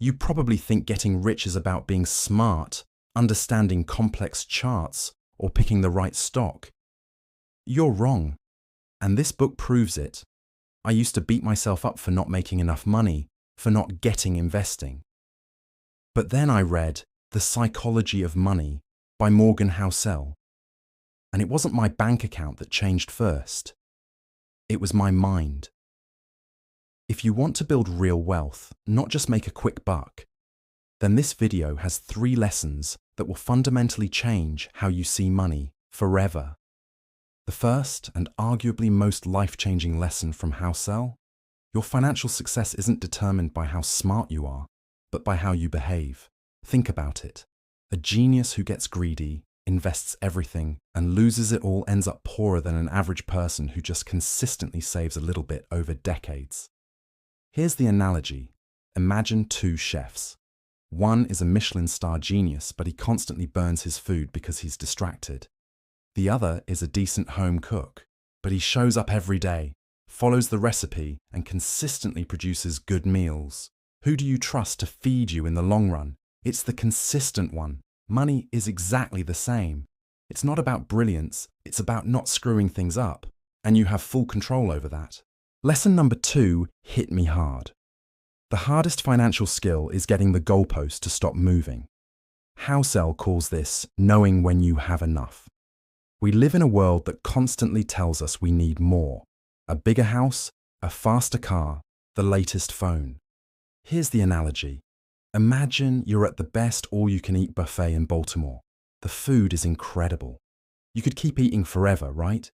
You probably think getting rich is about being smart, understanding complex charts, or picking the right stock. You're wrong, and this book proves it. I used to beat myself up for not making enough money, for not getting investing. But then I read The Psychology of Money by Morgan Housel. And it wasn't my bank account that changed first. It was my mind. If you want to build real wealth, not just make a quick buck, then this video has 3 lessons that will fundamentally change how you see money forever. The first and arguably most life-changing lesson from Housel: your financial success isn't determined by how smart you are, but by how you behave. Think about it. A genius who gets greedy, invests everything, and loses it all ends up poorer than an average person who just consistently saves a little bit over decades. Here's the analogy. Imagine 2 chefs. One is a Michelin star genius, but he constantly burns his food because he's distracted. The other is a decent home cook, but he shows up every day, follows the recipe, and consistently produces good meals. Who do you trust to feed you in the long run? It's the consistent one. Money is exactly the same. It's not about brilliance, it's about not screwing things up, and you have full control over that. Lesson number 2 hit me hard. The hardest financial skill is getting the goalpost to stop moving. Housel calls this knowing when you have enough. We live in a world that constantly tells us we need more. A bigger house, a faster car, the latest phone. Here's the analogy. Imagine you're at the best all-you-can-eat buffet in Baltimore. The food is incredible. You could keep eating forever, right?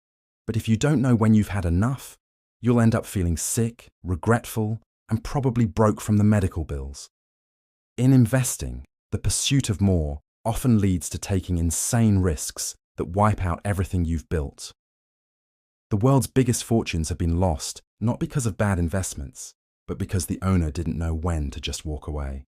But if you don't know when you've had enough, you'll end up feeling sick, regretful, and probably broke from the medical bills. In investing, the pursuit of more often leads to taking insane risks that wipe out everything you've built. The world's biggest fortunes have been lost, not because of bad investments, but because the owner didn't know when to just walk away.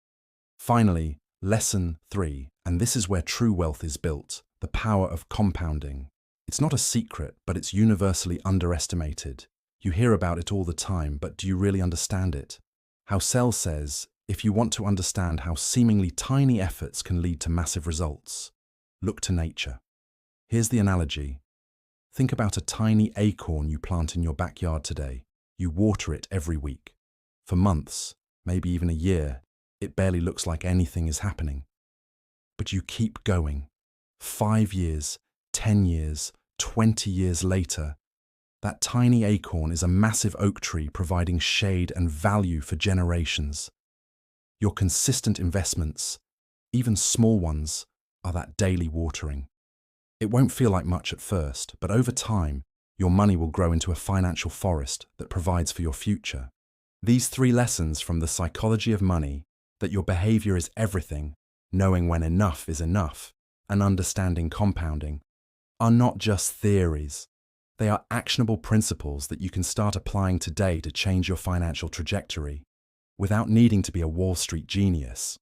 Finally, lesson 3, and this is where true wealth is built, the power of compounding. It's not a secret, but it's universally underestimated. You hear about it all the time, but do you really understand it? Housel says, if you want to understand how seemingly tiny efforts can lead to massive results, look to nature. Here's the analogy. Think about a tiny acorn you plant in your backyard today. You water it every week. For months, maybe even a year, it barely looks like anything is happening. But you keep going. 5 years, 10 years, 20 years later, that tiny acorn is a massive oak tree providing shade and value for generations. Your consistent investments, even small ones, are that daily watering. It won't feel like much at first, but over time, your money will grow into a financial forest that provides for your future. These 3 lessons from The Psychology of Money, that your behavior is everything, knowing when enough is enough, and understanding compounding, are not just theories. They are actionable principles that you can start applying today to change your financial trajectory, without needing to be a Wall Street genius.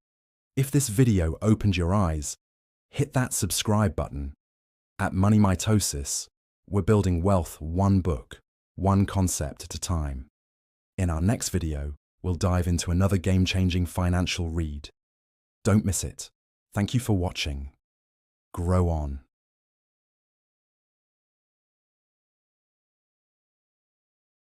If this video opened your eyes, hit that subscribe button. At Money Mitosis, we're building wealth one book, one concept at a time. In our next video, we'll dive into another game-changing financial read. Don't miss it. Thank you for watching. Grow on.